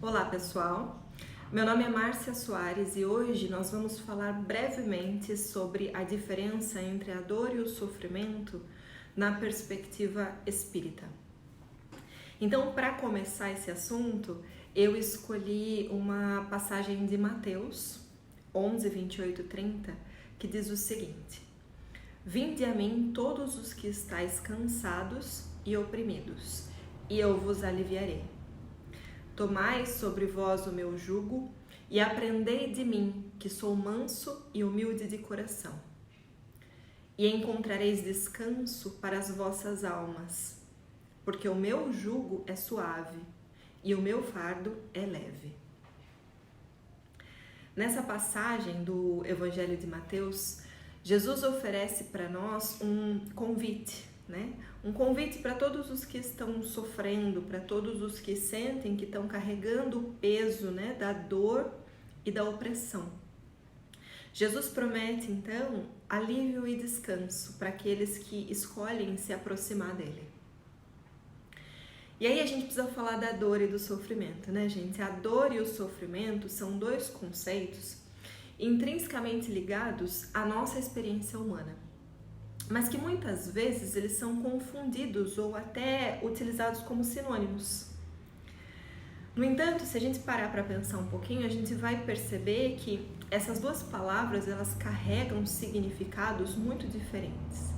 Olá pessoal, meu nome é Márcia Soares e hoje nós vamos falar brevemente sobre a diferença entre a dor e o sofrimento na perspectiva espírita. Então, para começar esse assunto, eu escolhi uma passagem de Mateus 11, 28 e 30, que diz o seguinte: Vinde a mim todos os que estáis cansados e oprimidos, e eu vos aliviarei. Tomai sobre vós o meu jugo e aprendei de mim, que sou manso e humilde de coração. E encontrareis descanso para as vossas almas, porque o meu jugo é suave e o meu fardo é leve. Nessa passagem do Evangelho de Mateus, Jesus oferece para nós um convite, né? Um convite para todos os que estão sofrendo, para todos os que sentem que estão carregando o peso, né, da dor e da opressão. Jesus promete, então, alívio e descanso para aqueles que escolhem se aproximar dele. E aí a gente precisa falar da dor e do sofrimento, né, gente? A dor e o sofrimento são dois conceitos intrinsecamente ligados à nossa experiência humana, mas que muitas vezes eles são confundidos ou até utilizados como sinônimos. No entanto, se a gente parar para pensar um pouquinho, a gente vai perceber que essas duas palavras elas carregam significados muito diferentes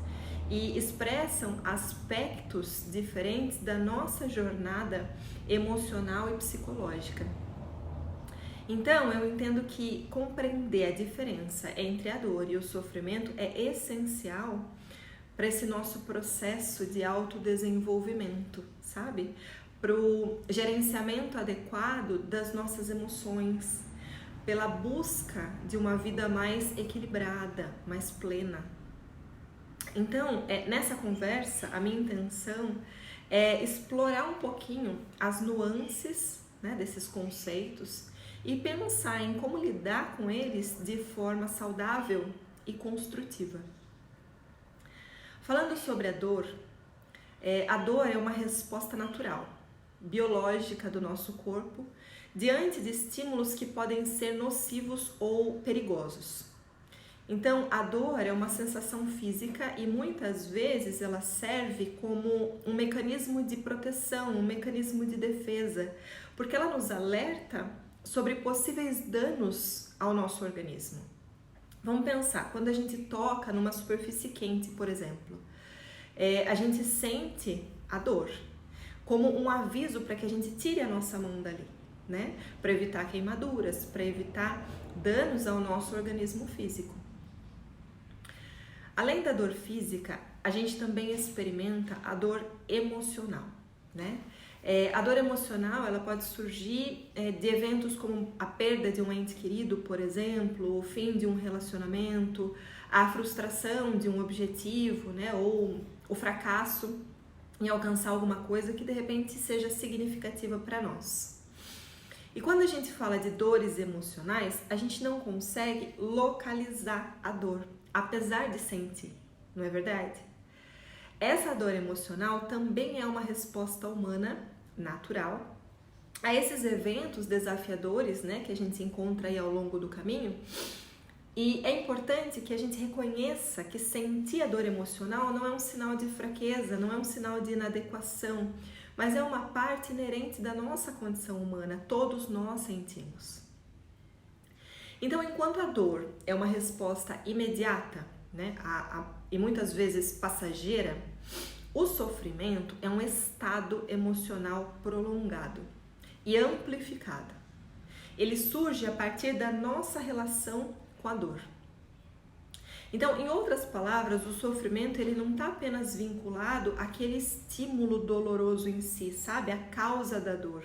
e expressam aspectos diferentes da nossa jornada emocional e psicológica. Então, eu entendo que compreender a diferença entre a dor e o sofrimento é essencial para esse nosso processo de autodesenvolvimento, sabe? Para o gerenciamento adequado das nossas emoções, pela busca de uma vida mais equilibrada, mais plena. Então, nessa conversa, a minha intenção é explorar um pouquinho as nuances, né, desses conceitos e pensar em como lidar com eles de forma saudável e construtiva. Falando sobre a dor é uma resposta natural, biológica do nosso corpo, diante de estímulos que podem ser nocivos ou perigosos. Então, a dor é uma sensação física e muitas vezes ela serve como um mecanismo de proteção, um mecanismo de defesa, porque ela nos alerta sobre possíveis danos ao nosso organismo. Vamos pensar, quando a gente toca numa superfície quente, por exemplo, a gente sente a dor como um aviso para que a gente tire a nossa mão dali, né? Para evitar queimaduras, para evitar danos ao nosso organismo físico. Além da dor física, a gente também experimenta a dor emocional, né? A dor emocional ela pode surgir de eventos como a perda de um ente querido, por exemplo, o fim de um relacionamento, a frustração de um objetivo, né? Ou o fracasso em alcançar alguma coisa que de repente seja significativa para nós. E quando a gente fala de dores emocionais, a gente não consegue localizar a dor, apesar de sentir, não é verdade? Essa dor emocional também é uma resposta humana natural a esses eventos desafiadores, né, que a gente encontra aí ao longo do caminho. E é importante que a gente reconheça que sentir a dor emocional não é um sinal de fraqueza, não é um sinal de inadequação, mas é uma parte inerente da nossa condição humana, todos nós sentimos. Então, enquanto a dor é uma resposta imediata, né, e muitas vezes passageira, o sofrimento é um estado emocional prolongado e amplificado. Ele surge a partir da nossa relação com a dor. Então, em outras palavras, o sofrimento ele não está apenas vinculado àquele estímulo doloroso em si, sabe? A causa da dor,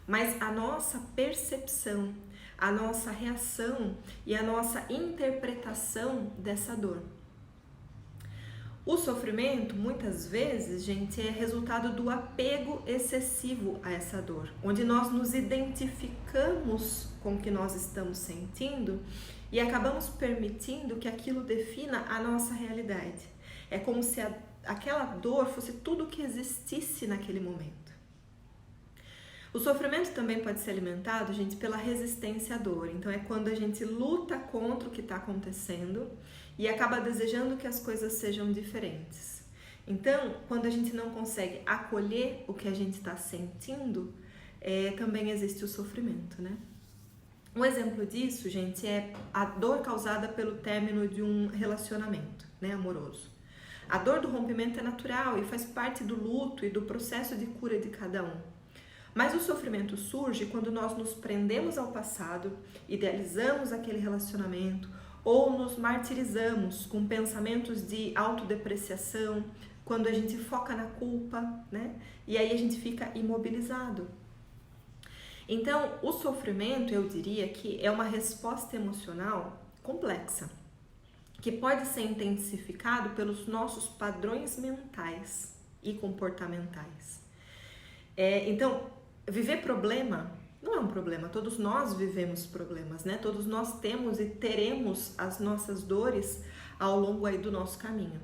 mas a nossa percepção, a nossa reação e a nossa interpretação dessa dor. O sofrimento, muitas vezes, gente, é resultado do apego excessivo a essa dor, onde nós nos identificamos com o que nós estamos sentindo e acabamos permitindo que aquilo defina a nossa realidade. É como se aquela dor fosse tudo que existisse naquele momento. O sofrimento também pode ser alimentado, gente, pela resistência à dor. Então é quando a gente luta contra o que está acontecendo e acaba desejando que as coisas sejam diferentes. Então, quando a gente não consegue acolher o que a gente está sentindo, também existe o sofrimento, né? Um exemplo disso, gente, é a dor causada pelo término de um relacionamento, né, amoroso. A dor do rompimento é natural e faz parte do luto e do processo de cura de cada um. Mas o sofrimento surge quando nós nos prendemos ao passado, idealizamos aquele relacionamento ou nos martirizamos com pensamentos de autodepreciação, quando a gente foca na culpa, né? E aí a gente fica imobilizado. Então, o sofrimento, eu diria que é uma resposta emocional complexa, que pode ser intensificado pelos nossos padrões mentais e comportamentais. Então, viver problema não é um problema, todos nós vivemos problemas, né? Todos nós temos e teremos as nossas dores ao longo aí do nosso caminho.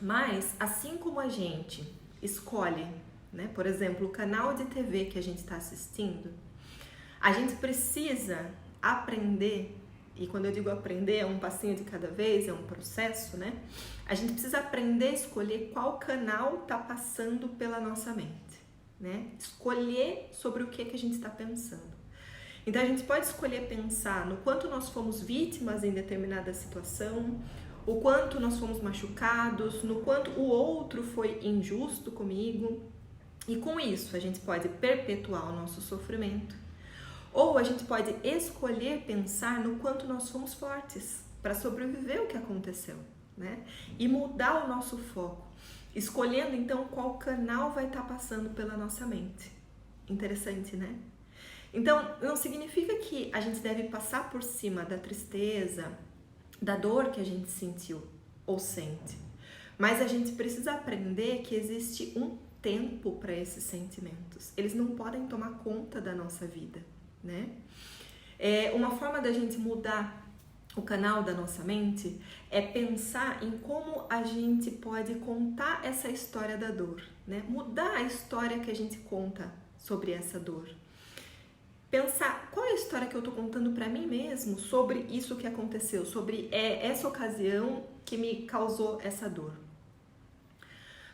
Mas, assim como a gente escolhe, né, por exemplo, o canal de TV que a gente está assistindo, a gente precisa aprender, e quando eu digo aprender é um passinho de cada vez, é um processo, né? A gente precisa aprender a escolher qual canal está passando pela nossa mente, né? Escolher sobre o que a gente está pensando. Então a gente pode escolher pensar no quanto nós fomos vítimas em determinada situação, o quanto nós fomos machucados, no quanto o outro foi injusto comigo, e com isso a gente pode perpetuar o nosso sofrimento, ou a gente pode escolher pensar no quanto nós fomos fortes para sobreviver ao que aconteceu, né? E mudar o nosso foco, escolhendo então qual canal vai estar passando pela nossa mente. Interessante, né? Então, não significa que a gente deve passar por cima da tristeza, da dor que a gente sentiu ou sente, mas a gente precisa aprender que existe um tempo para esses sentimentos. Eles não podem tomar conta da nossa vida, né? Uma forma da gente mudar o canal da nossa mente é pensar em como a gente pode contar essa história da dor, né? Mudar a história que a gente conta sobre essa dor. Pensar qual é a história que eu estou contando para mim mesmo sobre isso que aconteceu, sobre essa ocasião que me causou essa dor.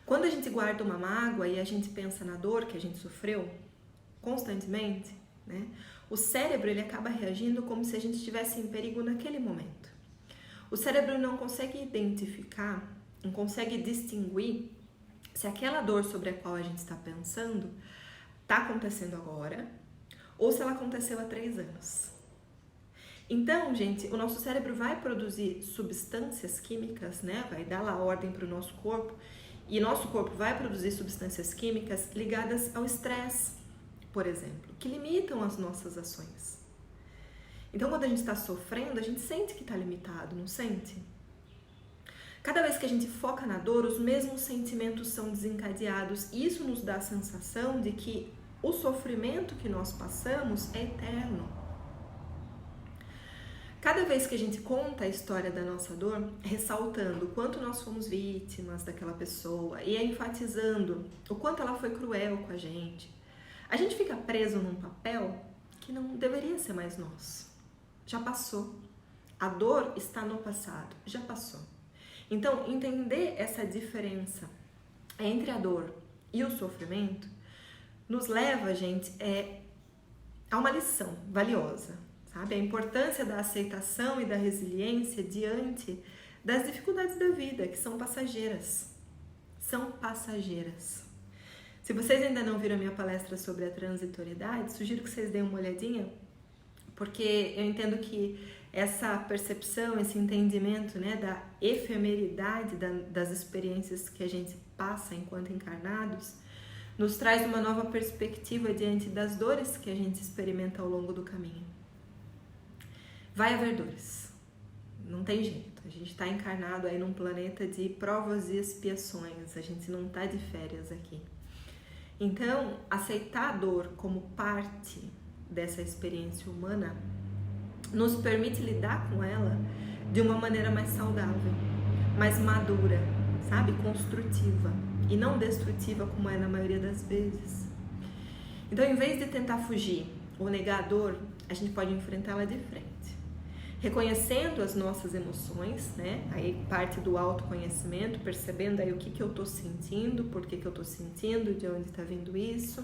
Quando a gente guarda uma mágoa e a gente pensa na dor que a gente sofreu constantemente, né, o cérebro ele acaba reagindo como se a gente estivesse em perigo naquele momento. O cérebro não consegue identificar, não consegue distinguir se aquela dor sobre a qual a gente está pensando está acontecendo agora ou se ela aconteceu há 3 anos. Então, gente, o nosso cérebro vai produzir substâncias químicas, né? Vai dar lá ordem para o nosso corpo, e nosso corpo vai produzir substâncias químicas ligadas ao estresse, por exemplo, que limitam as nossas ações. Então, quando a gente está sofrendo, a gente sente que está limitado, não sente? Cada vez que a gente foca na dor, os mesmos sentimentos são desencadeados, e isso nos dá a sensação de que o sofrimento que nós passamos é eterno. Cada vez que a gente conta a história da nossa dor, ressaltando o quanto nós fomos vítimas daquela pessoa e enfatizando o quanto ela foi cruel com a gente fica preso num papel que não deveria ser mais nosso. Já passou. A dor está no passado, já passou. Então, entender essa diferença entre a dor e o sofrimento nos leva, gente, a uma lição valiosa, sabe? A importância da aceitação e da resiliência diante das dificuldades da vida, que são passageiras. São passageiras. Se vocês ainda não viram a minha palestra sobre a transitoriedade, sugiro que vocês deem uma olhadinha, porque eu entendo que essa percepção, esse entendimento, né, da efemeridade das experiências que a gente passa enquanto encarnados, nos traz uma nova perspectiva diante das dores que a gente experimenta ao longo do caminho. Vai haver dores, não tem jeito. A gente está encarnado aí num planeta de provas e expiações, a gente não está de férias aqui. Então, aceitar a dor como parte dessa experiência humana nos permite lidar com ela de uma maneira mais saudável, mais madura, sabe? Construtiva e não destrutiva como é na maioria das vezes. Então, em vez de tentar fugir ou negar a dor, a gente pode enfrentá-la de frente. Reconhecendo as nossas emoções, né? Aí parte do autoconhecimento, percebendo aí o que eu tô sentindo, por que eu tô sentindo, de onde tá vindo isso.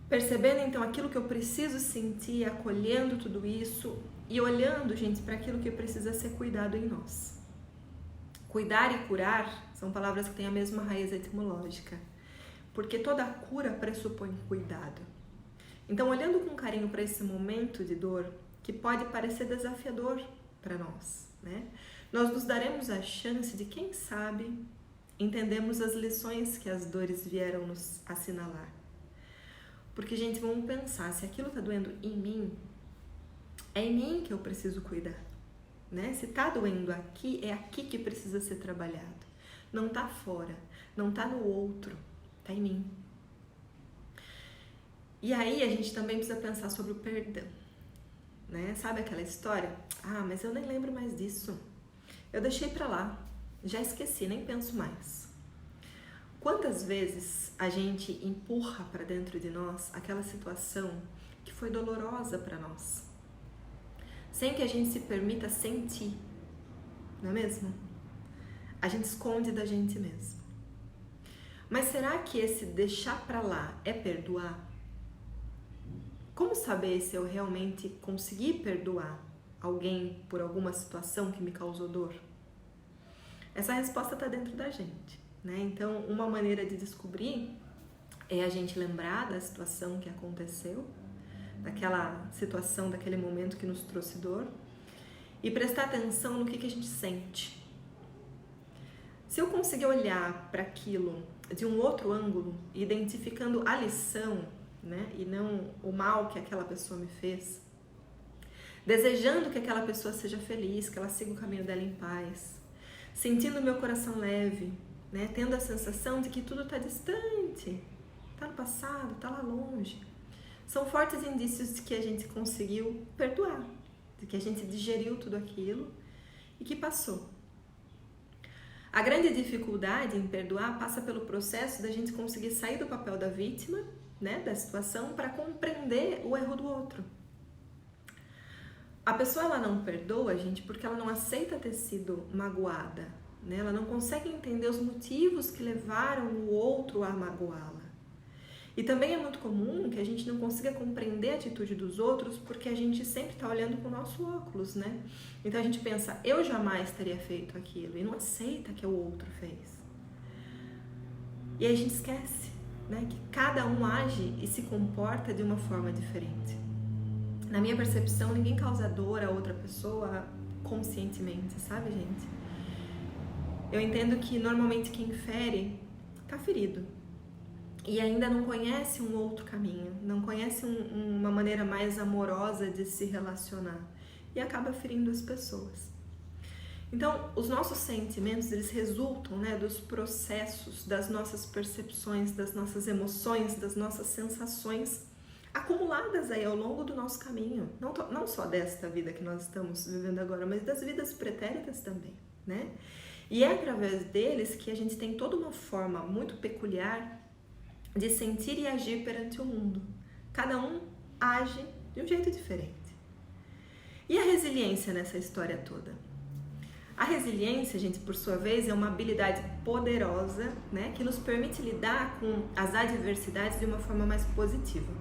Percebendo então aquilo que eu preciso sentir, acolhendo tudo isso e olhando, gente, para aquilo que precisa ser cuidado em nós. Cuidar e curar são palavras que têm a mesma raiz etimológica, porque toda cura pressupõe cuidado. Então, olhando com carinho para esse momento de dor, que pode parecer desafiador para nós, né? Nós nos daremos a chance de, quem sabe, entendermos as lições que as dores vieram nos assinalar. Porque, gente, vamos pensar, se aquilo está doendo em mim, é em mim que eu preciso cuidar, né? Se está doendo aqui, é aqui que precisa ser trabalhado. Não está fora, não está no outro, está em mim. E aí a gente também precisa pensar sobre o perdão, né? Sabe aquela história? Ah, mas eu nem lembro mais disso. Eu deixei pra lá, já esqueci, nem penso mais. Quantas vezes a gente empurra pra dentro de nós aquela situação que foi dolorosa pra nós, sem que a gente se permita sentir, não é mesmo? A gente esconde da gente mesmo. Mas será que esse deixar pra lá é perdoar? Como saber se eu realmente consegui perdoar alguém por alguma situação que me causou dor? Essa resposta está dentro da gente, né? Então, uma maneira de descobrir é a gente lembrar da situação que aconteceu, daquela situação, daquele momento que nos trouxe dor, e prestar atenção no que a gente sente. Se eu conseguir olhar para aquilo de um outro ângulo, identificando a lição, né? E não o mal que aquela pessoa me fez, desejando que aquela pessoa seja feliz, que ela siga o caminho dela em paz, sentindo meu coração leve, né? Tendo a sensação de que tudo está distante, está no passado, está lá longe. São fortes indícios de que a gente conseguiu perdoar, de que a gente digeriu tudo aquilo e que passou. A grande dificuldade em perdoar passa pelo processo da gente conseguir sair do papel da vítima, né, da situação, para compreender o erro do outro. A pessoa, ela não perdoa, gente, porque ela não aceita ter sido magoada, né? Ela não consegue entender os motivos que levaram o outro a magoá-la. E também é muito comum que a gente não consiga compreender a atitude dos outros porque a gente sempre está olhando com o nosso óculos, né? Então a gente pensa, eu jamais teria feito aquilo, e não aceita que o outro fez. E aí a gente esquece, né, que cada um age e se comporta de uma forma diferente. Na minha percepção, ninguém causa dor a outra pessoa conscientemente, sabe, gente? Eu entendo que normalmente quem fere tá ferido e ainda não conhece um outro caminho, não conhece uma maneira mais amorosa de se relacionar e acaba ferindo as pessoas. Então, os nossos sentimentos, eles resultam, né, dos processos, das nossas percepções, das nossas emoções, das nossas sensações acumuladas aí ao longo do nosso caminho. Não só desta vida que nós estamos vivendo agora, mas das vidas pretéritas também, né? E é através deles que a gente tem toda uma forma muito peculiar de sentir e agir perante o mundo. Cada um age de um jeito diferente. E a resiliência nessa história toda? A resiliência, gente, por sua vez, é uma habilidade poderosa, né, que nos permite lidar com as adversidades de uma forma mais positiva.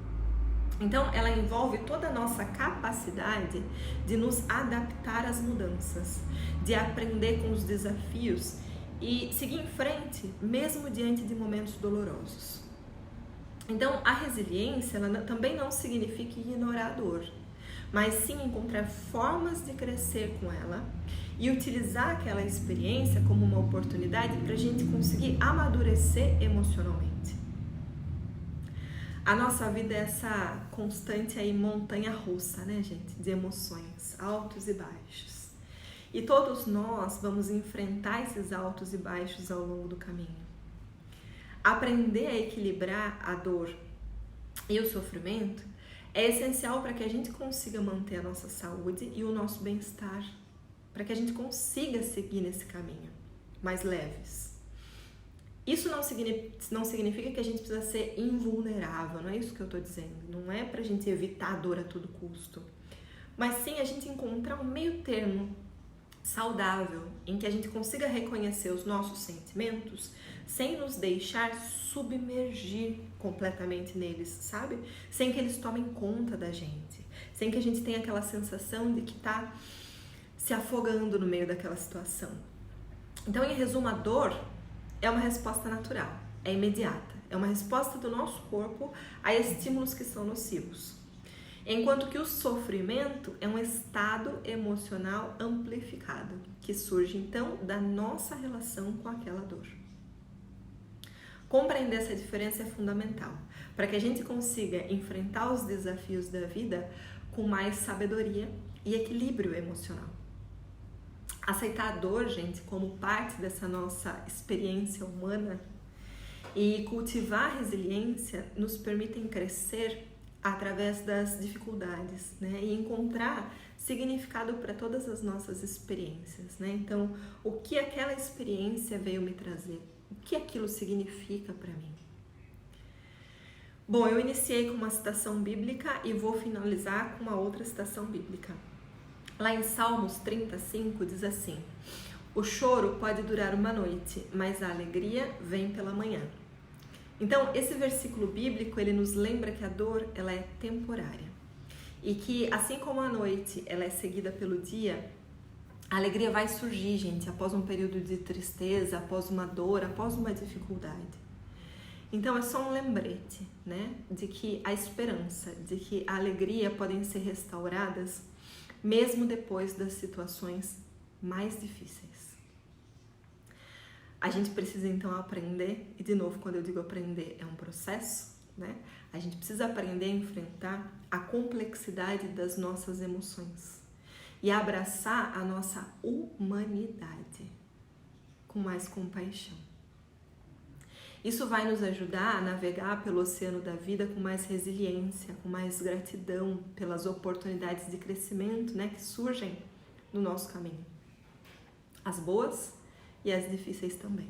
Então, ela envolve toda a nossa capacidade de nos adaptar às mudanças, de aprender com os desafios e seguir em frente, mesmo diante de momentos dolorosos. Então, a resiliência, ela também não significa ignorar a dor, mas sim encontrar formas de crescer com ela e utilizar aquela experiência como uma oportunidade para a gente conseguir amadurecer emocionalmente. A nossa vida é essa constante aí montanha-russa, né, gente? De emoções, altos e baixos. E todos nós vamos enfrentar esses altos e baixos ao longo do caminho. Aprender a equilibrar a dor e o sofrimento é essencial para que a gente consiga manter a nossa saúde e o nosso bem-estar, para que a gente consiga seguir nesse caminho mais leves. Isso não significa que a gente precisa ser invulnerável, não é isso que eu tô dizendo. Não é pra gente evitar a dor a todo custo. Mas sim a gente encontrar um meio termo saudável em que a gente consiga reconhecer os nossos sentimentos sem nos deixar submergir completamente neles, sabe? Sem que eles tomem conta da gente. Sem que a gente tenha aquela sensação de que tá se afogando no meio daquela situação. Então, em resumo, a dor é uma resposta natural, é imediata, é uma resposta do nosso corpo a estímulos que são nocivos. Enquanto que o sofrimento é um estado emocional amplificado, que surge então da nossa relação com aquela dor. Compreender essa diferença é fundamental, para que a gente consiga enfrentar os desafios da vida com mais sabedoria e equilíbrio emocional. Aceitar a dor, gente, como parte dessa nossa experiência humana e cultivar a resiliência nos permitem crescer através das dificuldades, né? E encontrar significado para todas as nossas experiências, né? Então, o que aquela experiência veio me trazer? O que aquilo significa para mim? Bom, eu iniciei com uma citação bíblica e vou finalizar com uma outra citação bíblica. Lá em Salmos 35 diz assim: o choro pode durar uma noite, mas a alegria vem pela manhã. Então, esse versículo bíblico, ele nos lembra que a dor, ela é temporária. E que, assim como a noite, ela é seguida pelo dia, a alegria vai surgir, gente, após um período de tristeza, após uma dor, após uma dificuldade. Então, é só um lembrete, né, de que a esperança, de que a alegria podem ser restauradas mesmo depois das situações mais difíceis. A gente precisa então aprender, e de novo, quando eu digo aprender, é um processo, né? A gente precisa aprender a enfrentar a complexidade das nossas emoções e abraçar a nossa humanidade com mais compaixão. Isso vai nos ajudar a navegar pelo oceano da vida com mais resiliência, com mais gratidão pelas oportunidades de crescimento, né, que surgem no nosso caminho. As boas e as difíceis também.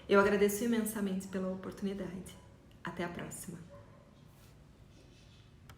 Eu agradeço imensamente pela oportunidade. Até a próxima.